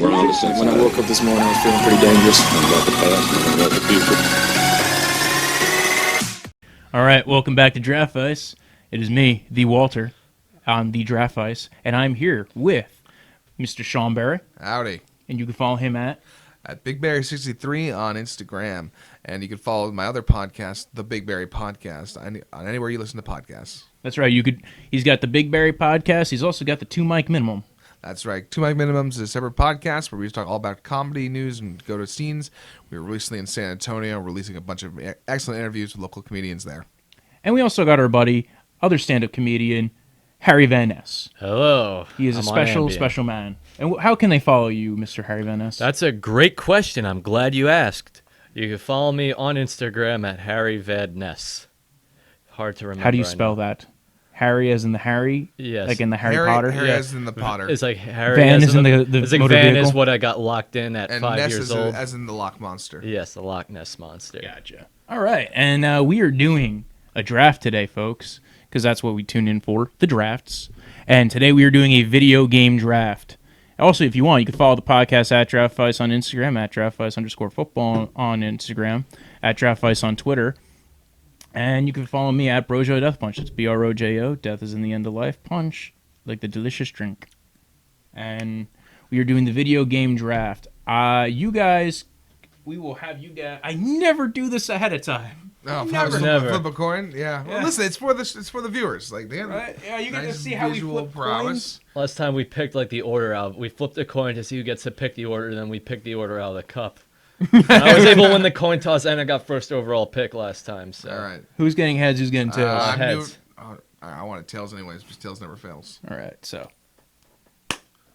We're on the same side. When I woke up this morning, I was feeling pretty dangerous. Think about the past and think about the future. All right, welcome back to Draftvice. It is me, the Walter, on the Draftvice, and I'm here with Mr. Sean Barry. Howdy. And you can follow him at BigBarry63 on Instagram. And you can follow my other podcast, The Big Barry Podcast, on anywhere you listen to podcasts. That's right. He's got the Big Barry Podcast. He's also got the 2 Mic Minimum. That's right. 2 Mic Minimums is a separate podcast where we talk all about comedy news and go to scenes. We were recently in San Antonio releasing a bunch of excellent interviews with local comedians there. And we also got our buddy, other stand-up comedian, Harry Van Ness. Hello. He is a special man. And how can they follow you, Mr. Harry Van Ness? That's a great question. I'm glad you asked. You can follow me on Instagram at Harry Van Ness. Hard to remember. How do you spell that? Harry as in the Harry? Yes. Like in the Harry Potter? Harry as in the Potter. It's like Harry Van as is in the it's like motor Van vehicle? is what I got locked in at and 5 Ness years is old. as in the Loch Monster. Yes, the Loch Ness Monster. Gotcha. All right, and we are doing a draft today, folks, because that's what we tune in for, the drafts. And today we are doing a video game draft. Also, if you want, you can follow the podcast at Draftvice on Instagram, at Draftvice_football on Instagram, at Draftvice on Twitter. And you can follow me at Brojo Death Punch. It's BROJO. Death is in the end of life. Punch, like the delicious drink. And we are doing the video game draft. You guys, we will have you guys. I never do this ahead of time. Oh, Never. flip a coin? Yeah. Well, listen, it's for the viewers. Like they have Right? Yeah, you get to nice see how we visual flip prowess. coins. Last time we picked like the order out. We flipped a coin to see who gets to pick the order, then we picked the order out of the cup. And I was able to win the coin toss, and I got first overall pick last time. So. All right. Who's getting heads? Who's getting tails? I'm heads. I wanted tails anyways, because tails never fails. All right, so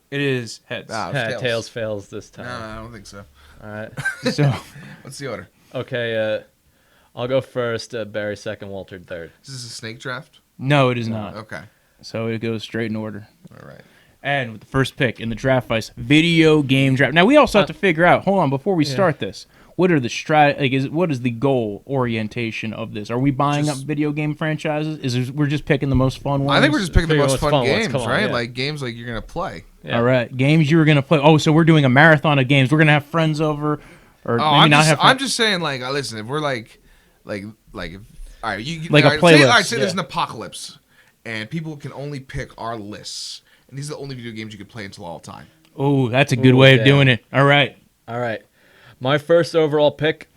it is heads. Ah, Yeah, tails. tails fails this No, time. I don't think so. All right. So What's the order? Okay, I'll go first, Barry second, Walter third. Is this a snake draft? no, it is not. Okay. So it goes straight in order. All right. And with the first pick in the Draftvice video game draft. Now we also have to figure out. Hold on, before we start this, what are the what is the goal orientation of this? Are we buying up video game franchises? We're just picking the most fun ones? I think we're just picking the Figure most what's fun fun ones. games, Come on, right? yeah. Like games like you're gonna play. Yeah. All right, games you were gonna play. Oh, so we're doing a marathon of games. We're gonna have friends over, or maybe I'm not just, have. I'm just saying, like, listen, if we're like, if, all right, you Like a all right, playlist. Say, all right, say there's Yeah. an apocalypse, and people can only pick our lists, and these are the only video games you can play until all time. Oh, that's a good Ooh, way of damn. doing it. All right. All right. My first overall pick,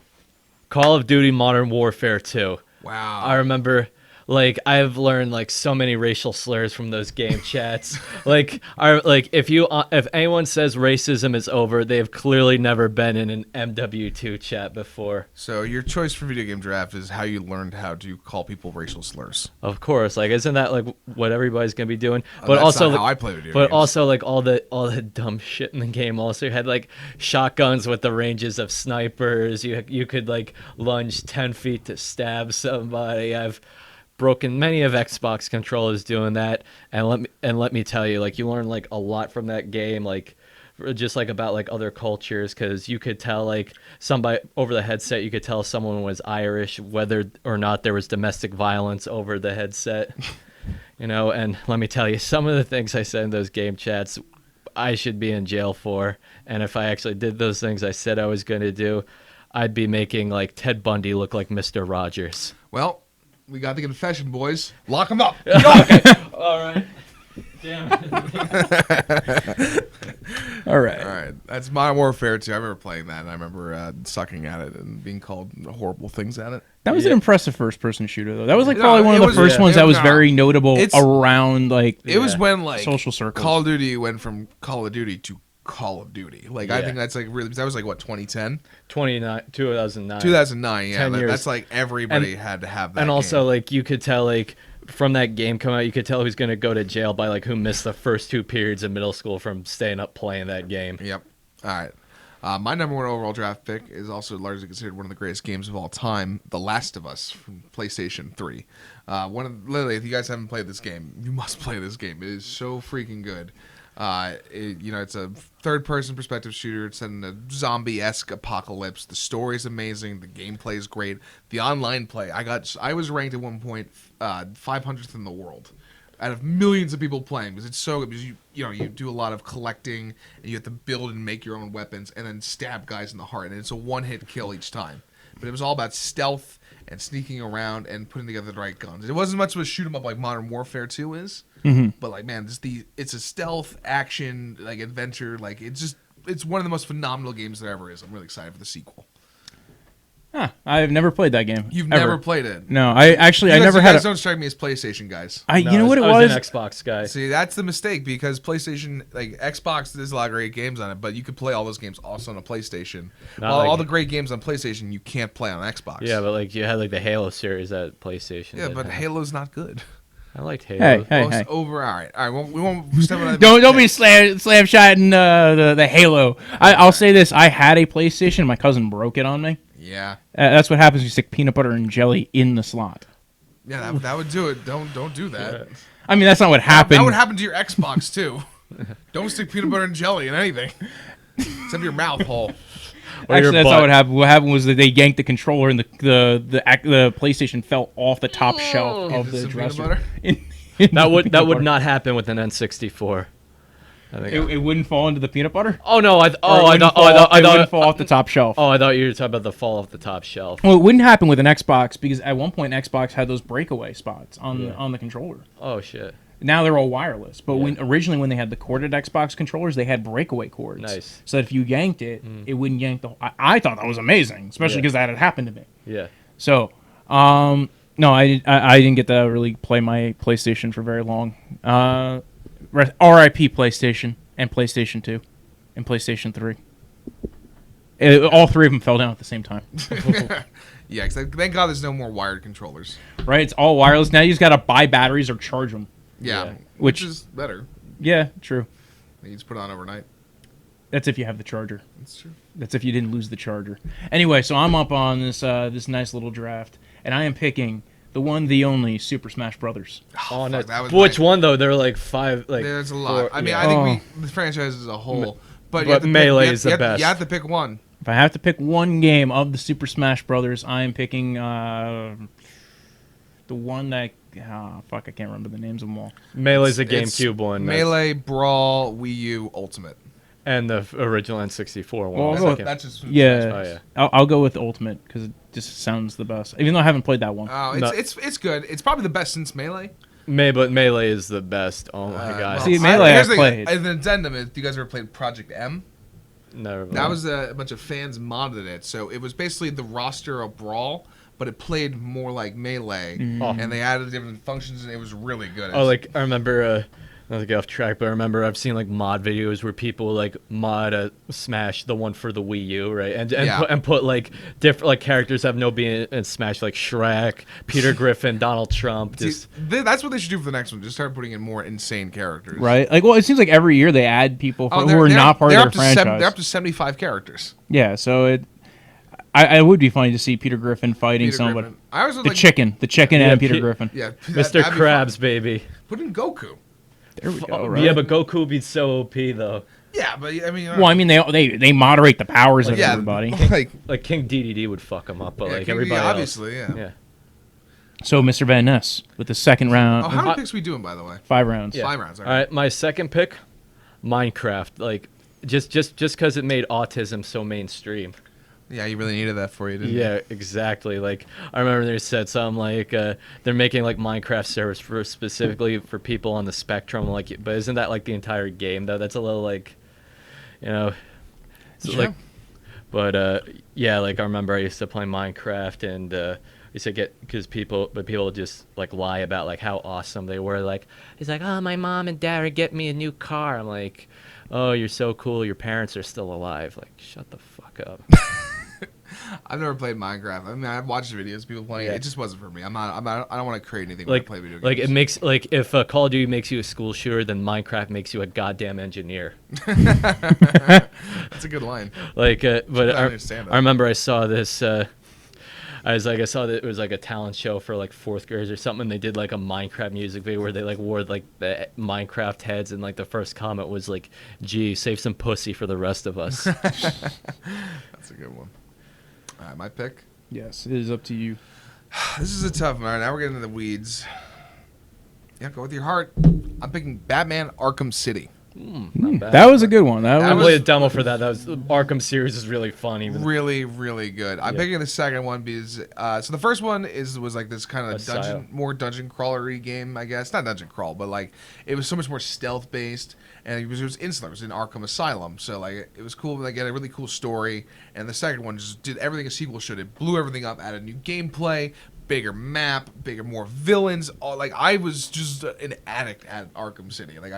Call of Duty Modern Warfare 2. Wow. I remember, like, I've learned, like, so many racial slurs from those game chats. If anyone says racism is over, they've clearly never been in an MW2 chat before. So your choice for video game draft is how you learned how to call people racial slurs. Of course, like, isn't that like what everybody's gonna be doing? Oh, But that's also, not how I play video but games. also like all the dumb shit in the game. Also, you had like shotguns with the ranges of snipers. You could like lunge 10 feet to stab somebody. I've broken many of Xbox controllers doing that, and let me tell you, like, you learn like a lot from that game, like just like about like other cultures, because you could tell like somebody over the headset, you could tell someone was Irish whether or not there was domestic violence over the headset. And let me tell you, some of the things I said in those game chats I should be in jail for, and if I actually did those things I said I was going to do, I'd be making like Ted Bundy look like Mr. Rogers. Well, we got the confession, boys. Lock them up. All right. Damn. All right. All right, that's Modern Warfare 2. I remember playing that, and I remember sucking at it and being called horrible things at it. That was an impressive first-person shooter, though. That was like No, probably one of it the was- first yeah, ones it- that was no. very notable It's- around like It was when like social circles. Call of Duty went from Call of Duty to Call of Duty. Like I Yeah. think that's like really that was like what 2010, 2009. 2009. Yeah, 10 years. that's like everybody had to have that. And also, game. like, you could tell, like, from that game coming out, you could tell who's going to go to jail by, like, who missed the first 2 periods of middle school from staying up playing that game. Yep. All right. My number one overall draft pick is also largely considered one of the greatest games of all time, The Last of Us from PlayStation 3. Literally, if you guys haven't played this game, you must play this game. It is so freaking good. It's a third-person perspective shooter. It's in a zombie-esque apocalypse. The story's amazing. The gameplay is great. The online play, I was ranked at one point 500th in the world out of millions of people playing because it's so good. Because you do a lot of collecting and you have to build and make your own weapons and then stab guys in the heart, and it's a one-hit kill each time. But it was all about stealth and sneaking around and putting together the right guns. It wasn't much of a shoot 'em up like Modern Warfare 2 is, but like man, it's a stealth action like adventure. Like it's one of the most phenomenal games there ever is. I'm really excited for the sequel. Huh, I've never played that game. You've ever. never played it? No, I never you had. guys don't strike me as PlayStation guys. You know what it I was? an Xbox guy. See, that's the mistake because PlayStation, like Xbox, there's a lot of great games on it, but you could play all those games also on a PlayStation. All the great games on PlayStation you can't play on Xbox. Yeah, but like you had like the Halo series at PlayStation. Yeah, but Halo's not good. I liked Halo. Hey. Over. All right. We won't step on that. Don't be slam shotting the Halo. I'll say this: I had a PlayStation. My cousin broke it on me. Yeah. That's what happens when you stick peanut butter and jelly in the slot. Yeah, that would do it. Don't do that. I mean, that's not what happened. That would happen to your Xbox too. Don't stick peanut butter and jelly in anything, except your mouth hole. Actually, that's not what happened. What happened was that they yanked the controller and the PlayStation fell off the top shelf of the dresser. That would not happen with an N64. I think it wouldn't fall into the peanut butter. Oh no! I thought it wouldn't fall off the top shelf. Oh, I thought you were talking about the fall off the top shelf. Well, it wouldn't happen with an Xbox because at one point Xbox had those breakaway spots on the controller. Oh shit! Now they're all wireless, but originally when they had the corded Xbox controllers, they had breakaway cords. Nice. So that if you yanked it, it wouldn't yank the. I thought that was amazing, especially because that had happened to me. Yeah. So, no, I didn't get to really play my PlayStation for very long. R.I.P. PlayStation and PlayStation 2 and PlayStation 3. All three of them fell down at the same time. Yeah, thank God there's no more wired controllers. Right? It's all wireless. Now you just got to buy batteries or charge them. Yeah. Which is better. Yeah, true. You just put it on overnight. That's if you have the charger. That's true. That's if you didn't lose the charger. Anyway, so I'm up on this this nice little draft, and I am picking the one, the only Super Smash Brothers. Oh, fuck, that was which one though? There are like five. Like there's a lot. Four, I mean, yeah. I think the franchise as a whole. But Melee is the best. You have to pick one. If I have to pick one game of the Super Smash Brothers, I am picking the one that I can't remember the names of them all. Melee's a GameCube one. Melee, Brawl, Wii U, Ultimate, and the original N64 one. Well, that's just yeah. I'll go with Ultimate because it just sounds the best. Even though I haven't played that one. Oh, it's good. It's probably the best since Melee. But Melee is the best. Oh my god! See, Melee I played. As an addendum, if you guys ever played Project M. Never. That was a bunch of fans modded it, so it was basically the roster of Brawl, but it played more like Melee, and they added different functions, and it was really good. Oh, like I remember, not to get off track, but I remember I've seen like mod videos where people like mod Smash, the one for the Wii U, right, and put like different like characters have no being in Smash, like Shrek, Peter Griffin, Donald Trump. Just that's what they should do for the next one. Just start putting in more insane characters. Right? Like, well, it seems like every year they add people who are not part of their franchise. They're up to 75 characters. Yeah, so it would be funny to see Peter Griffin fighting somebody. I was the chicken and Peter Griffin. Yeah, Mr. Krabs, baby. Put in Goku. There we go. Right? Yeah, but Goku would be so OP though. Yeah, but I mean. Well, I mean they moderate the powers of everybody. Like King DDD would fuck him up, but like King everybody DDD, obviously, else. yeah. So Mr. Van Ness with the second round. Oh, how many picks we doing, by the way? 5 rounds. Yeah. 5 rounds. All right, my second pick, Minecraft. Like just because it made autism so mainstream. Yeah, you really needed that for you, didn't you? Yeah, exactly. Like I remember they said something like they're making like Minecraft servers for specifically for people on the spectrum. Like, but isn't that like the entire game though? That's a little like, you know, like. But yeah, like I remember I used to play Minecraft and used to get because people just like lie about like how awesome they were. Like he's like, oh, my mom and dad are getting me a new car. I'm like, oh, you're so cool. Your parents are still alive. Like, shut the fuck up. I've never played Minecraft. I mean, I've watched videos of people playing it. It just wasn't for me. I don't want to create anything when I play video games. Like it makes like if Call of Duty makes you a school shooter, then Minecraft makes you a goddamn engineer. That's a good line. Like, but I understand that. I remember I saw this. I saw that it was like a talent show for like 4th graders or something. And they did like a Minecraft music video where they like wore like the Minecraft heads, and like the first comment was like, "Gee, save some pussy for the rest of us." That's a good one. All right, my pick. Yes, it is up to you. This is a tough one. All right, now we're getting into the weeds. Yeah, go with your heart. I'm picking Batman Arkham City. Not bad. That was a good one. I That was played a demo for that. That was Arkham series is really fun. Even Really, really good. I'm picking the second one because so the first one was like this kind of more dungeon crawlery game, I guess. Not dungeon crawl, but like it was so much more stealth based, and it was insular. It was in Arkham Asylum, so like it was cool. Like, it had a really cool story, and the second one just did everything a sequel should. It blew everything up, added new gameplay, bigger map, more villains. All like I was just an addict at Arkham City. Like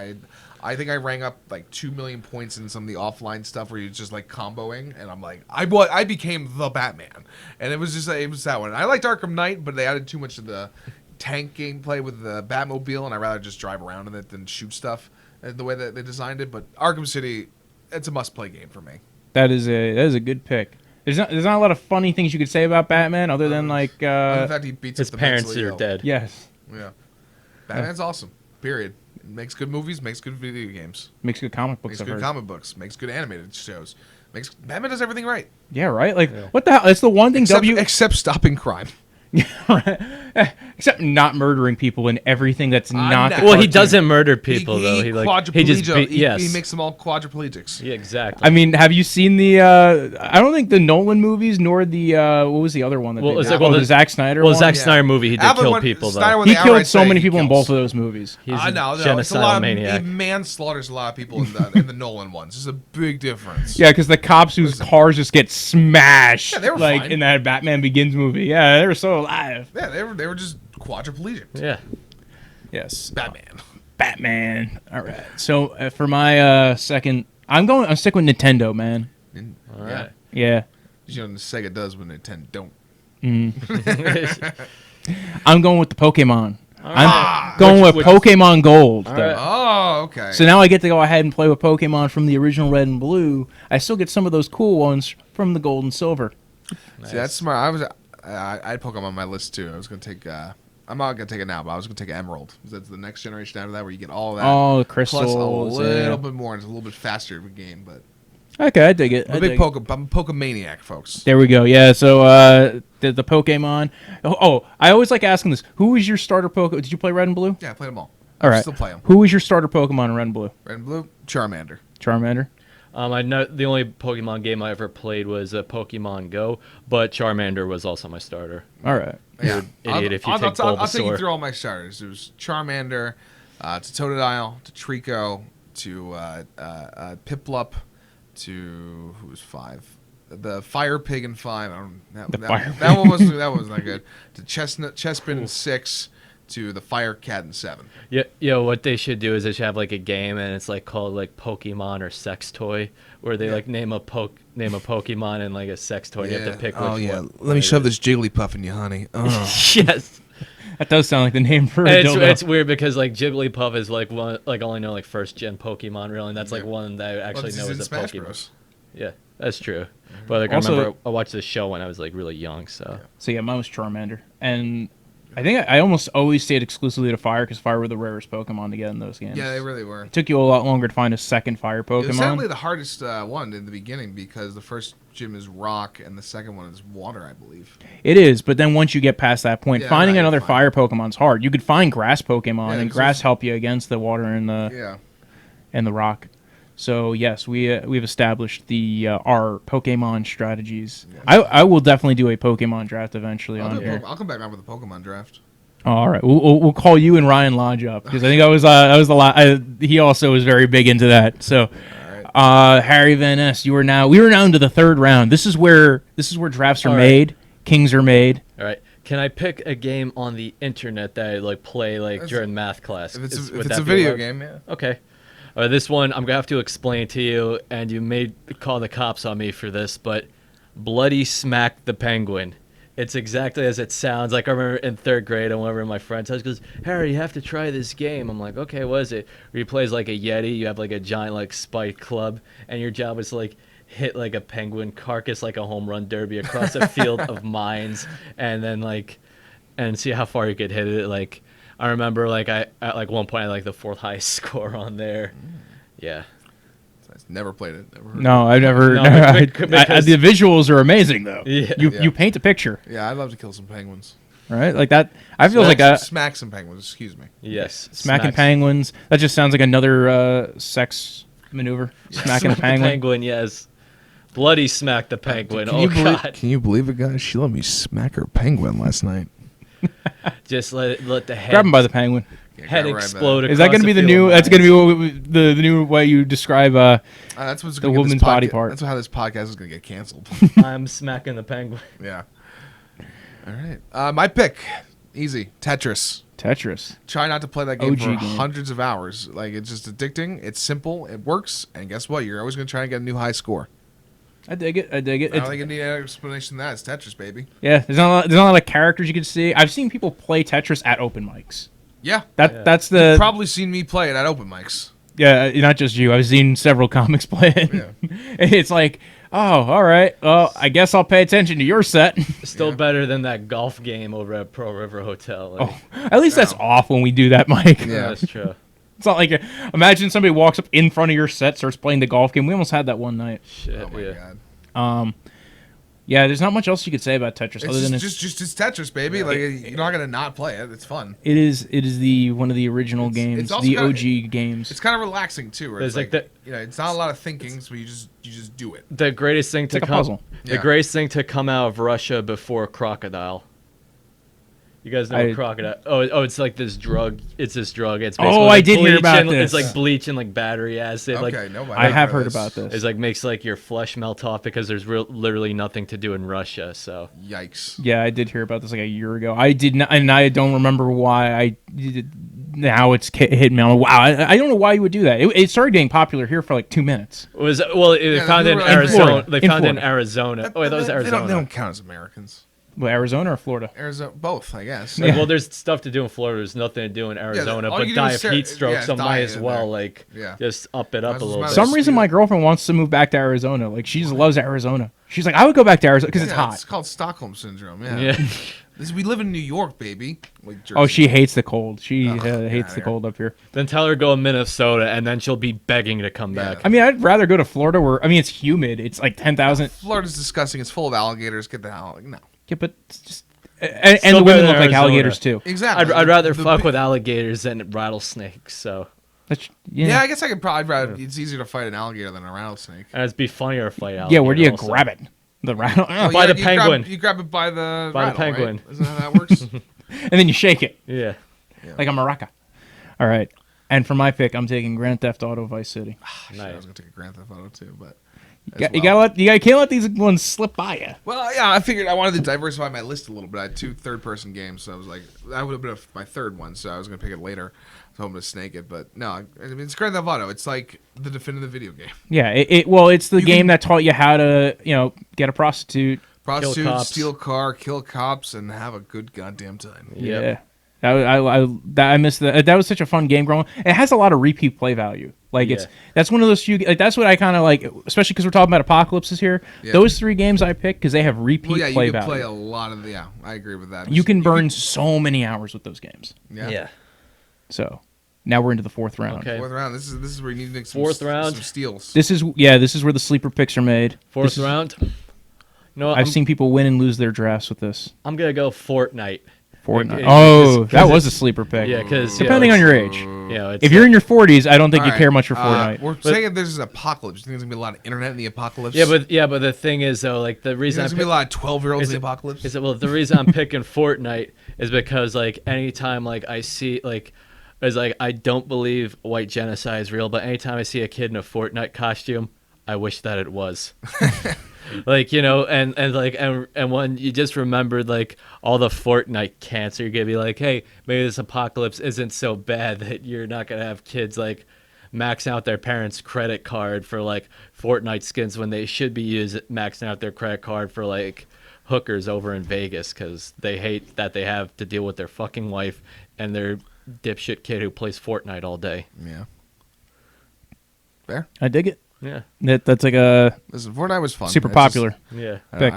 I think I rang up like 2 million points in some of the offline stuff where you're just like comboing, and I'm like I became the Batman, and it was that one. I liked Arkham Knight, but they added too much of the tank gameplay with the Batmobile, and I'd rather just drive around in it than shoot stuff the way that they designed it. But Arkham City, it's a must-play game for me. that is a good pick. There's not a lot of funny things you could say about Batman other than like in fact, he beats his up the parents mentally are ill. dead. yes, Yeah, Batman's awesome. Period. Makes good movies, makes good video games, makes good comic books. makes I've good heard. comic books, makes good animated shows. Batman does everything right, Yeah, right. Like what the hell? That's the one thing except stopping crime. except not murdering people in everything that's not. The Well, he cartoon. doesn't murder people though. He just he makes them all quadriplegics. Yeah, exactly. I mean, have you seen the? I don't think the Nolan movies nor the what was the other one that Well, they it's did? like, the Zack Snyder well, one. Zack Snyder movie, he did Alvin kill went- people Snyder though. went- He they killed outright so say many he people in kills. both of those movies. He's I a know, it's a genocidal lot. maniac. He manslaughters a lot of people in the Nolan ones. There's a big difference. Yeah, because the cops whose cars just get smashed, Yeah, they were like fine. in that Batman Begins movie. Yeah, they were so alive. Yeah, they were just quadriplegic. Yeah. Yes, Batman. All right. So for my second, I'm sticking with Nintendo, man. All Yeah. right. Yeah, You know, Sega does when Nintendo don't. I'm going with the Pokemon. I'm right. going Which- with Pokemon Gold. All though. right. Oh, okay. So now I get to go ahead and play with Pokemon from the original Red and Blue. I still get some of those cool ones from the Gold and Silver. See, that's smart. I had Pokemon on my list too. I was gonna take. I'm not gonna take it now, but I was gonna take Emerald. 'Cause that's the next generation after that, where you get all of that. Oh, the plus crystals. a little yeah. bit more. It's a little bit faster of a game, but Okay, I dig it. I'm a big I'm a Pokemaniac, folks. There we go. Yeah. So the Pokemon. Oh, I always like asking this. Who was your starter Pokemon? Did you play Red and Blue? Yeah, I played them all. All right. Still play them. Who was your starter Pokemon in Red and Blue? Red and Blue, Charmander. Charmander. I know the only Pokemon game I ever played was Pokemon Go, but Charmander was also my starter. All right. Yeah, Idiot if you I'll take take you Bulbasaur. through all my starters. It was Charmander, to Totodile, to Trico, to Piplup, to who was 5? The Fire Pig in 5. That one was not good. To Chespin in 6. To the Fire Cat in 7. Yeah, what they should do is they should have like a game and it's like called like Pokemon or Sex Toy, where they like name a Pokemon and like a sex toy. You have to pick which one. Let me shove this Jigglypuff in you, honey. Yes. That does sound like the name for a And dildo. it's weird because like Jigglypuff is like one like only know like first gen Pokemon really, and that's like one that I actually know is a Smash Pokemon. Bros. Yeah, that's true. But like Also- I remember I watched the show when I was like really young, so So yeah, mine was Charmander, and I think I almost always stayed exclusively to Fire because Fire were the rarest Pokemon to get in those games. Yeah, they really were. It took you a lot longer to find a second Fire It was Pokemon. definitely the hardest one in the beginning because the first gym is rock and the second one is water, I believe. It is, but then once you get past that point, Yeah, finding right, another fine. Fire Pokemon's hard. You could find Grass Pokemon, Yeah, and because Grass help you against the water and the Yeah. rock. So yes, we've established the our Pokemon strategies. Yeah. I will definitely do a Pokemon draft eventually on here. I'll come back around with a Pokemon draft. All right, we'll call you and Ryan Lodge up because I think that was the lot. He also was very big into that. So, Harry Van Ness, we are now into the third round. This is where drafts are All right. made, kings are made. all right. Can I pick a game on the internet that I like play like during math class? If Would it's that a be video allowed? game, yeah. Okay. This one I'm gonna have to explain to you, and you may call the cops on me for this, but Bloody Smack the Penguin. It's exactly as it sounds. Like I remember in 3rd grade, I went over to my friend's house. Goes, Harry, you have to try this game. I'm like, okay, what is it? Where he plays like a Yeti. You have like a giant like spike club, and your job is to like hit like a penguin carcass like a home run derby across a field of mines, and then like and see how far you could hit it. Like I remember like I at like one point I had like the 4th highest score on there. Yeah. I've never played it. Never heard No, I've never. No, the visuals are amazing though. Yeah. You paint a picture. of it. Yeah, I'd love to kill some penguins. right? Like that. I feel like Smack some penguins. Excuse me. Yes. smacking penguins. That just sounds like another sex maneuver. Smacking a penguin. Penguin, yes. Bloody smack the penguin. Can Oh, you believe, God. Can you believe it, guys? She let me smack her penguin last night. Just let the head, Grab him by the penguin. Yeah, head grab her right explode. Is that going to be the new? That's going to be the new way you describe That's what's the gonna get this woman's body part. That's how this podcast is going to get canceled. I'm smacking the penguin. Yeah. All right. My pick. Easy. Tetris. Tetris. Try not to play that game OG for game. hundreds of hours. Like, it's just addicting. It's simple. It works. And guess what? You're always going to try and get a new high score. I dig it. I don't It's, think I need any explanation than that. It's Tetris, baby. yeah, there's not a lot of characters you can see. I've seen people play Tetris at open mics. Yeah. That's the Probably seen me play it at open mics. yeah, not just you. I've seen several comics play it. Yeah. It's like, oh, all right. Well, I guess I'll pay attention to your set. Still Yeah. better than that golf game over at Pro River Hotel. Like, Oh, at least that's off when we do that, Mike. Yeah. that's true. It's not like imagine somebody walks up in front of your set, starts playing the golf game. We almost had that one night. Shit, Oh, my yeah. God. Yeah, there's not much else you could say about Tetris other than It's just Tetris, baby. Like, you're not going to not play it. It's fun. it is the one of the original games, it's also the kinda- OG games. It's kind of relaxing, too. Where There's it's like it's not a lot of thinking, so you just do it. The greatest thing to like a come, puzzle. the Yeah. greatest thing to come out of Russia before crocodile. You guys know I- crocodile? Oh, it's like this drug. It's this drug. It's Oh, basically I like did hear bleach about and- It's this. like bleach and like battery acid. Okay, Like nobody. I have heard about it's this. like makes like your flesh melt off because there's literally nothing to do in Russia. So Yikes. Yeah, I did hear about this like a year ago. I did not, and I don't remember why. Now it's hit me. I'm like, wow, I don't know why you would do that. It started getting popular here for like 2 minutes. it was they Yeah, found they in were in Arizona. Florida. They In found in Florida. Arizona. Oh, wait, that was They Arizona. don't count as Americans. Well, Arizona or Florida? Arizona, both, I guess. Like, well, there's stuff to do in Florida. There's nothing to do in Arizona, all but you do die is of stare- heat stroke, yeah, so die might as in well there. like Yeah. just up it Might up as a well little bit. Some reason my girlfriend wants to move back to Arizona. Like she just loves Arizona. She's like, I would go back to Arizona because it's Yeah, hot. It's called Stockholm syndrome. Yeah. Yeah. We live in New York, baby. Like Jersey. Oh, she hates the cold. She Ugh, hates yeah, the yeah. cold up here. Then tell her to go to Minnesota, and then she'll be begging to come Yeah. back. I mean, I'd rather go to Florida where it's humid. It's like 10,000. Florida's disgusting. It's full of alligators. Get the hell. Like, no. Yeah, but it's just and Still the better women than look like Arizona. alligators too. Exactly. I'd rather The fuck bi- with alligators than rattlesnakes. So, That's, Yeah, I guess I could probably. I'd rather, it's easier to fight an alligator than a rattlesnake. and it'd be funnier to fight alligators. yeah. Where do you also. grab it? The rattle, Oh, By yeah, the you grab- penguin. you grab it by the By the rattle, right? penguin. Isn't that how that works? and then you shake it Yeah. like a maraca. All right. And for my pick, I'm taking Grand Theft Auto Vice City. Shit, I Nice. was gonna take a Grand Theft Auto too, but You can't let these ones slip by you. Well, yeah, I figured I wanted to diversify my list a little bit. I had 2 third-person games, so I was like, that would have been my third one, so I was gonna pick it later. So I'm gonna snake it, but no, I mean it's Grand Theft Auto. It's like the definitive video game. Yeah. It's the You game can- that taught you how to get a prostitute. Prostitute, cops. steal car, kill cops, and have a good goddamn time. Yep. Yeah. I missed that. That was such a fun game growing. It has a lot of repeat play value. Like Yeah. that's one of those few. Like that's what I kind of like, especially because we're talking about apocalypses here. Yeah. Those 3 games I picked because they have repeat Well, yeah, play you can value. play a lot of the. Yeah, I agree with that. You can burn so many hours with those games. Yeah. So now we're into the 4th round. Okay. Fourth round. This is where you need to make some Fourth round. some steals. This is where the sleeper picks are made. Fourth This is- round. No, I've seen people win and lose their drafts with this. I'm gonna go Fortnite. Fortnite. It- Oh, 'cause that was a sleeper pick. Yeah, because Depending on your age. it's If you're in your 40s, I don't think All you right, care much for Fortnite. We're saying there's an apocalypse. You think there's gonna be a lot of internet in the apocalypse? but the thing is though, like the You think reason there's gonna be a lot of 12-year-olds in the apocalypse. is that well the reason I'm picking Fortnite is because like anytime like I see like is like I don't believe white genocide is real, but anytime I see a kid in a Fortnite costume, I wish that it was. Like and when you just remembered like all the Fortnite cancer, you're gonna be like, hey, maybe this apocalypse isn't so bad that you're not gonna have kids like maxing out their parents' credit card for like Fortnite skins when they should be maxing out their credit card for like hookers over in Vegas because they hate that they have to deal with their fucking wife and their dipshit kid who plays Fortnite all day. Yeah. Fair. I dig it. Yeah, That's like a Listen, Fortnite was fun. super It's just- popular. yeah. pick.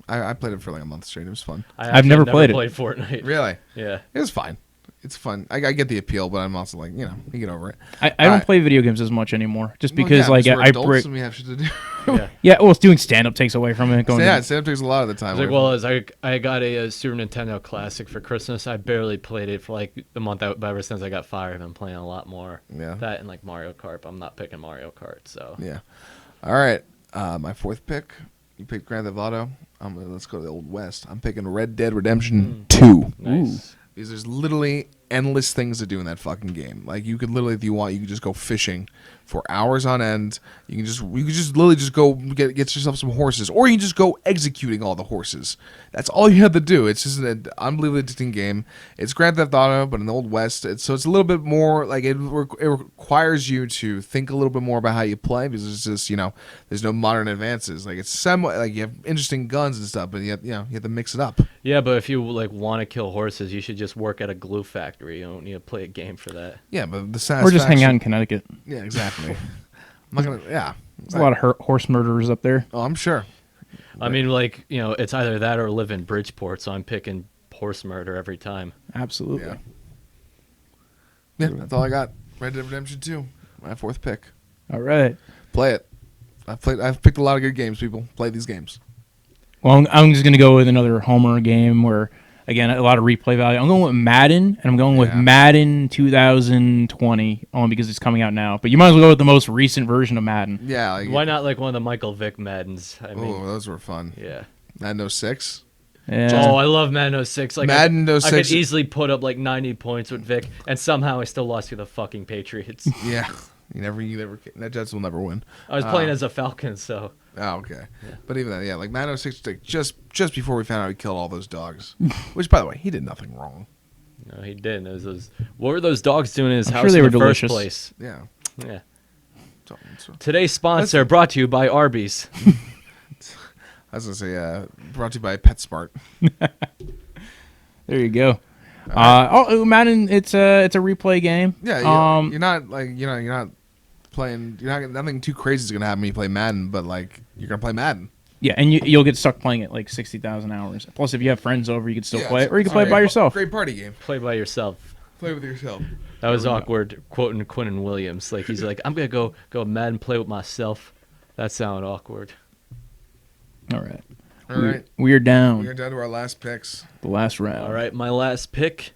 I played it for like a month straight. It was fun. I've never played it. Played Fortnite. Really, Yeah. it was fine. it's fun. I get the appeal, but I'm also like, you get over it. I don't play video games as much anymore, just Well, because yeah, like we're I adults break. and we have shit to do. Yeah. Yeah, well, it's doing stand up takes away from it. Going Yeah, to, stand-up takes a lot of the time. It's like, away well, as I got a Super Nintendo Classic for Christmas. I barely played it for like a month out, but ever since I got fired, I've been playing a lot more. Yeah. That and like Mario Kart. But I'm not picking Mario Kart, so. Yeah. All right. My fourth pick. You picked Grand Theft Auto. Let's go to the Old West. I'm picking Red Dead Redemption 2. Nice. Because there's literally endless things to do in that fucking game. Like you could literally, if you want, you could just go fishing for hours on end. You can just literally just go get yourself some horses, or you can just go executing all the horses. That's all you have to do. It's just an unbelievably addicting game. It's Grand Theft Auto, but in the Old West. So it's a little bit more like it requires you to think a little bit more about how you play, because it's just there's no modern advances. Like it's somewhat like you have interesting guns and stuff, but you have to mix it up. Yeah, but if you like want to kill horses, you should just work at a glue factory. You don't need to play a game for that. Yeah, but the or satisfaction. just hang out in Connecticut. Yeah, exactly. I'm not gonna. Yeah, There's a lot of horse murderers up there. Oh, I'm sure. I mean, like it's either that or live in Bridgeport. So I'm picking horse murder every time. Absolutely. Yeah. Yeah, that's all I got. Red Dead Redemption 2, my fourth pick. All right. Play it. I've picked a lot of good games. People play these games. Well, I'm just gonna go with another Homer game where, again, a lot of replay value. I'm going with Madden, and I'm going with Madden 2020, only because it's coming out now. But you might as well go with the most recent version of Madden. Yeah. Like, Why not like one of the Michael Vick Maddens? I mean, those were fun. yeah. Madden 06. Yeah. Oh, I love Madden 06. Like Madden I 06. could easily put up like 90 points with Vic, and somehow I still lost to the fucking Patriots. Yeah. You never. That Jets will never win. I was playing as a Falcon, so. Oh, okay. Yeah. But even then, like Madden 06, like just before we found out he killed all those dogs, which, by the way, he did nothing wrong. No, he didn't. It was those. What were those dogs doing in his house sure they in were the delicious. first place? Yeah. Yeah. So, Today's sponsor brought to you by Arby's. I was gonna say, brought to you by PetSmart. There you go. Madden, it's a replay game. Yeah. You're not like you're not playing. Nothing too crazy is gonna happen when you play Madden, but like you're gonna play Madden. Yeah, and you'll get stuck playing it like 60,000 hours. Plus, if you have friends over, you can still play it, or you can play it by yourself. Great party game. Play by yourself. Play with yourself. That was awkward, quoting Quinnen Williams. Like he's like, I'm gonna go Madden play with myself. That sounded awkward. All right. All right. We are down. We are down to our last picks. The last round. All right, my last pick.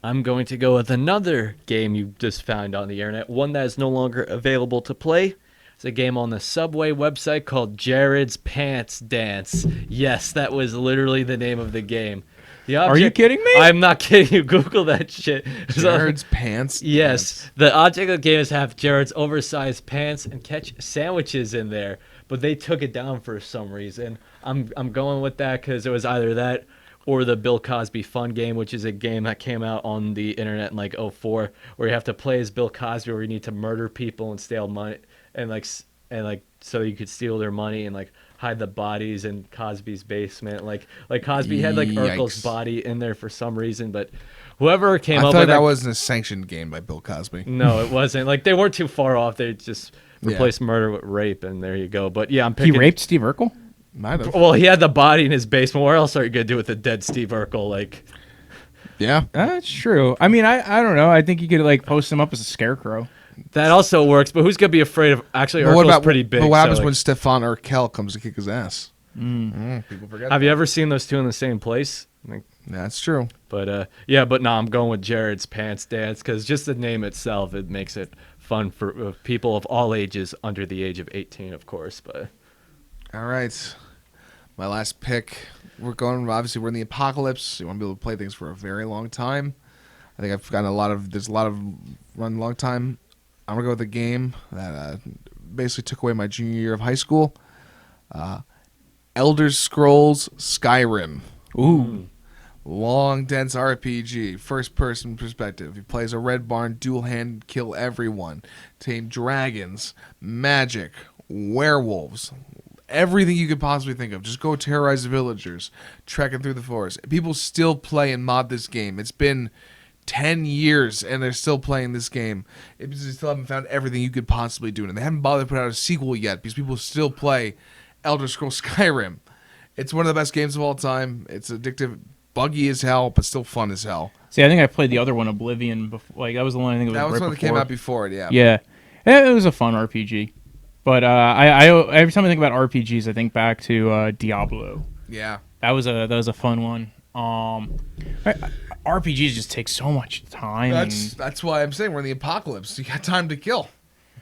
I'm going to go with another game you just found on the internet, one that is no longer available to play. It's a game on the Subway website called Jared's Pants Dance. Yes, that was literally the name of the game. Are you kidding me? I'm not kidding you. Google that shit. Jared's Pants. Yes. The object of the game is to have Jared's oversized pants and catch sandwiches in there. But they took it down for some reason. I'm going with that because it was either that or the Bill Cosby Fun Game, which is a game that came out on the internet in like 2004, where you have to play as Bill Cosby, where you need to murder people and steal money, and so you could steal their money and like hide the bodies in Cosby's basement. Like Cosby had like Urkel's body in there for some reason, but whoever came up I with thought that wasn't a sanctioned game by Bill Cosby. No, it wasn't. Like they weren't too far off. They just replaced murder with rape, and there you go. But yeah, I'm picking. He raped Steve Urkel? Might have. Well, he had the body in his basement. What else are you gonna do with a dead Steve Urkel? Like, yeah, that's true. I mean, I don't know. I think you could like post him up as a scarecrow. That also works. But who's gonna be afraid of? Actually, Urkel's pretty big. But what happens so, when Stefan Urkel comes to kick his ass? People forget. Have you ever seen those two in the same place? Like, that's true. But but no, I'm going with Jared's Pants Dance because just the name itself, it makes it fun for people of all ages under the age of 18, of course. But all right, my last pick. We're in the apocalypse. You want to be able to play things for a very long time. I think I've gotten there's a lot of run long time. I'm gonna go with a game that basically took away my junior year of high school. Elder Scrolls Skyrim. Ooh. Long, dense RPG, first-person perspective. He plays a Red Barn, dual-hand, kill everyone. Tame dragons, magic, werewolves, everything you could possibly think of. Just go terrorize the villagers, trekking through the forest. People still play and mod this game. It's been 10 years, and they're still playing this game. They still haven't found everything you could possibly do. And they haven't bothered to put out a sequel yet because people still play Elder Scrolls Skyrim. It's one of the best games of all time. It's addictive buggy as hell, but still fun as hell. See, I think I played the other one, Oblivion. Before, like that was the one I think it was. That was right one that before. came out before it. Yeah. Yeah, it was a fun RPG. But I every time I think about RPGs, I think back to Diablo. Yeah. That was a fun one. RPGs just take so much time. That's why I'm saying we're in the apocalypse. You got time to kill.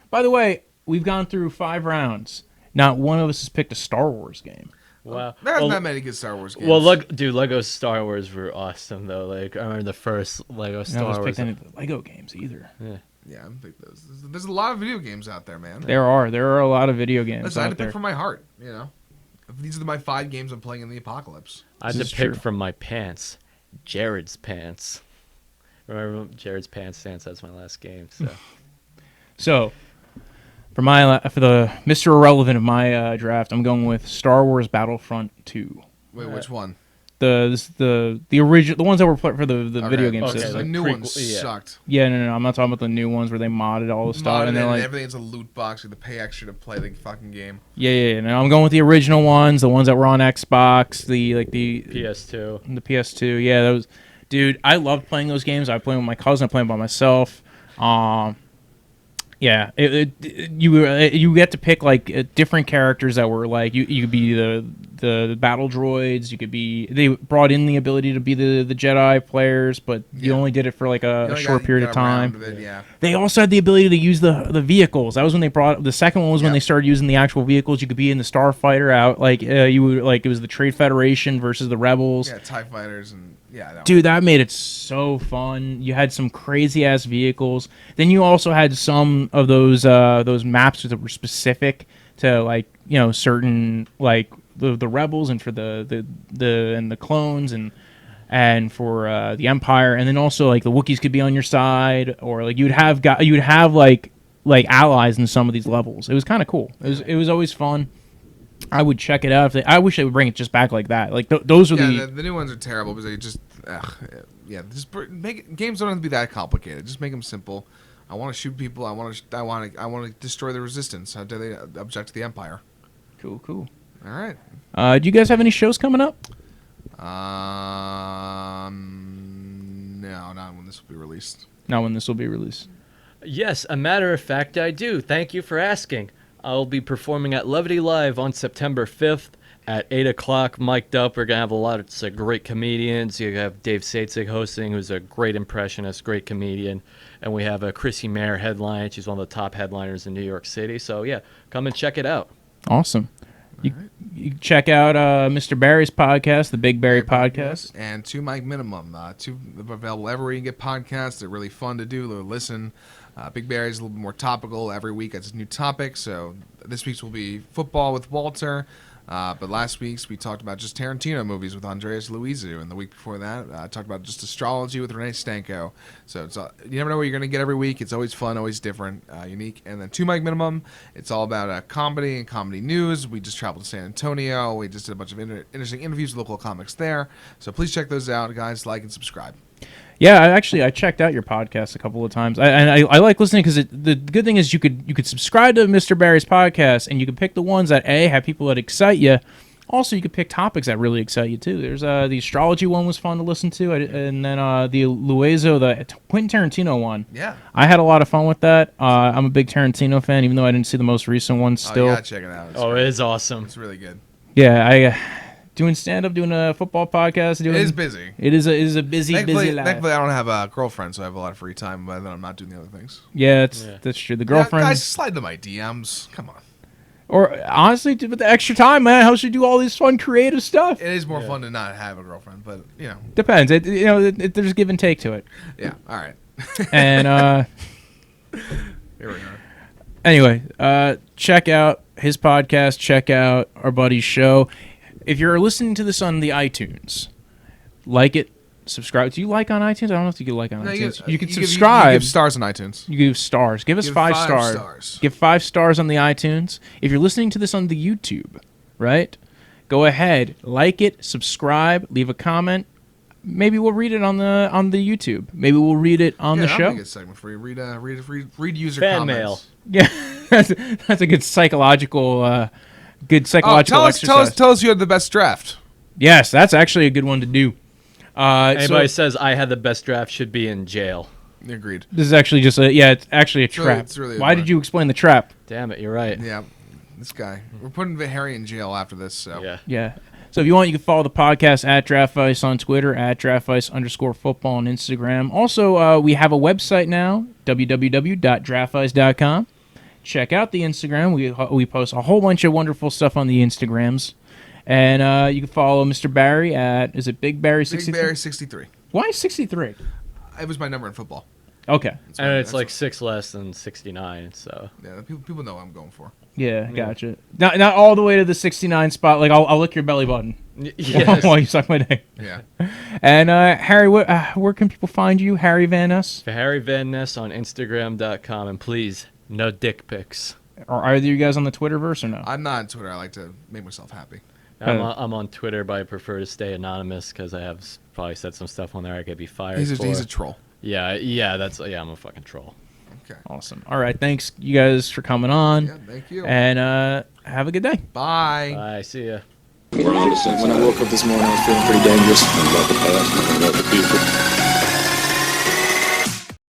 By the way, we've gone through 5 rounds. Not one of us has picked a Star Wars game. Wow. There's not many good Star Wars games. Well, Lego Star Wars were awesome though. Like I remember the first Lego Star Wars. I haven't picked any of the Lego games either. Yeah, I think there's a lot of video games out there, man. There are a lot of video games. Listen, I had to out there. pick from my heart. You know, these are my 5 games I'm playing in the apocalypse. I had This to is pick true. from my pants. Jared's pants. Remember Jared's pants dance? That's my last game. So So, for the Mr. Irrelevant of my draft, I'm going with Star Wars Battlefront 2. Wait, which one? The original, the ones that were put for the video game okay, system. The like new prequel- ones yeah. sucked. Yeah, no, I'm not talking about the new ones where they modded all the stuff and they're like, everything's a loot box. You have to pay extra to play the fucking game. yeah. No, I'm going with the original ones, the ones that were on Xbox, the PS2. the PS2. Yeah, those, dude, I loved playing those games. I played with my cousin, I played by myself. Yeah, you get to pick like different characters that were like you could be the battle droids. You could be, they brought in the ability to be the Jedi players, but you only did it for like a short period of time. Yeah. They also had the ability to use the vehicles. That was when they brought the second one was when they started using the actual vehicles. You could be in the Starfighter out like you would, like it was the Trade Federation versus the Rebels. Yeah, TIE fighters and Dude, that made it so fun. You had some crazy ass vehicles. Then you also had some of those maps that were specific to like certain like the rebels and for the clones and for the Empire, and then also like the Wookiees could be on your side, or like you'd have like allies in some of these levels. It was kind of cool. It was always fun. I would check it out. I wish they would bring it just back like that. Like those are the new ones are terrible because they just games don't have to be that complicated. Just make them simple. I want to shoot people. I want to destroy the Resistance. How dare they object to the Empire? Cool. All right. Do you guys have any shows coming up? No, not when this will be released. Not when this will be released. Yes, a matter of fact, I do. Thank you for asking. I'll be performing at Levity Live on September 5th at 8 o'clock, mic'd up. We're going to have a lot of great comedians. You have Dave Satzig hosting, who's a great impressionist, great comedian. And we have a Chrissy Mayer headline. She's one of the top headliners in New York City. So, yeah, come and check it out. Awesome. You check out Mr. Barry's podcast, the Big Barry Podcast. And 2 mic minimum. 2 available everywhere you can get podcasts. They're really fun to do, to listen. Big Barry's a little bit more topical. Every week it's a new topic. So this week's will be football with Walter. But last week's we talked about just Tarantino movies with Andreas Luizu. And the week before that, I talked about just astrology with Renee Stanko. So it's you never know what you're going to get every week. It's always fun, always different, unique. And then 2 mic minimum, it's all about comedy and comedy news. We just traveled to San Antonio. We just did a bunch of interesting interviews with local comics there. So please check those out, guys. Like and subscribe. Yeah, I checked out your podcast a couple of times. I like listening because the good thing is you could subscribe to Mr. Barry's podcast and you can pick the ones that have people that excite you. Also, you could pick topics that really excite you too. There's the astrology one was fun to listen to, and then the Luizo, the Quentin Tarantino one. Yeah, I had a lot of fun with that. I'm a big Tarantino fan, even though I didn't see the most recent one. Still, you gotta check it out. It is awesome. It's really good. Yeah, doing stand-up, doing a football podcast. It is busy. It is a busy life. Thankfully, I don't have a girlfriend, so I have a lot of free time, but then I'm not doing the other things. Yeah, that's true. The girlfriend. Guys, slide to my DMs. Come on. Or honestly, with the extra time, man, helps you do all this fun, creative stuff. It is more fun to not have a girlfriend, but Depends. There's give and take to it. Yeah. All right. And Here we are. anyway, check out his podcast. Check out our buddy's show. If you're listening to this on the iTunes, like it, subscribe. Do you like on iTunes? I don't know if you can like on iTunes. You can subscribe. You give stars on iTunes. You give stars. Give us 5 stars. Give 5 stars on the iTunes. If you're listening to this on the YouTube, right? Go ahead, like it, subscribe, leave a comment. Maybe we'll read it on the YouTube. Maybe we'll read it on the show. That'd be a good segment for you. Read user Fan comments. mail. Yeah, that's a good psychological exercise. Tell us you had the best draft. Yes, that's actually a good one to do. Anybody says I had the best draft should be in jail. Agreed. This is actually just it's actually a trap. it's really Why did you explain the trap? Damn it, you're right. Yeah, this guy. We're putting Harry in jail after this. So Yeah. Yeah. So if you want, you can follow the podcast at Draftvice on Twitter, at Draftvice_football on Instagram. Also, we have a website now, www.draftvice.com. Check out the Instagram. We post a whole bunch of wonderful stuff on the Instagrams. And you can follow Mr. Barry at, is it Big Barry 63? Big Barry 63. Why 63? It was my number in football. Okay. And it's like 6 less than 69, so. Yeah, people know what I'm going for. Yeah, gotcha. Not all the way to the 69 spot. Like, I'll lick your belly button Yes. while you suck my dick. Yeah. And Harry, where can people find you? Harry Van Ness? For Harry Van Ness on Instagram.com. And please, no dick pics. Are either of you guys on the Twitterverse or no? I'm not on Twitter. I like to make myself happy. I'm on Twitter, but I prefer to stay anonymous because I have probably said some stuff on there I could be fired for. He's a troll. Yeah, I'm a fucking troll. Okay. Awesome. All right. Thanks, you guys, for coming on. Yeah, thank you. And have a good day. Bye. Bye, see ya. We're on to When I woke up this morning, I was feeling pretty dangerous. about the past and about the future.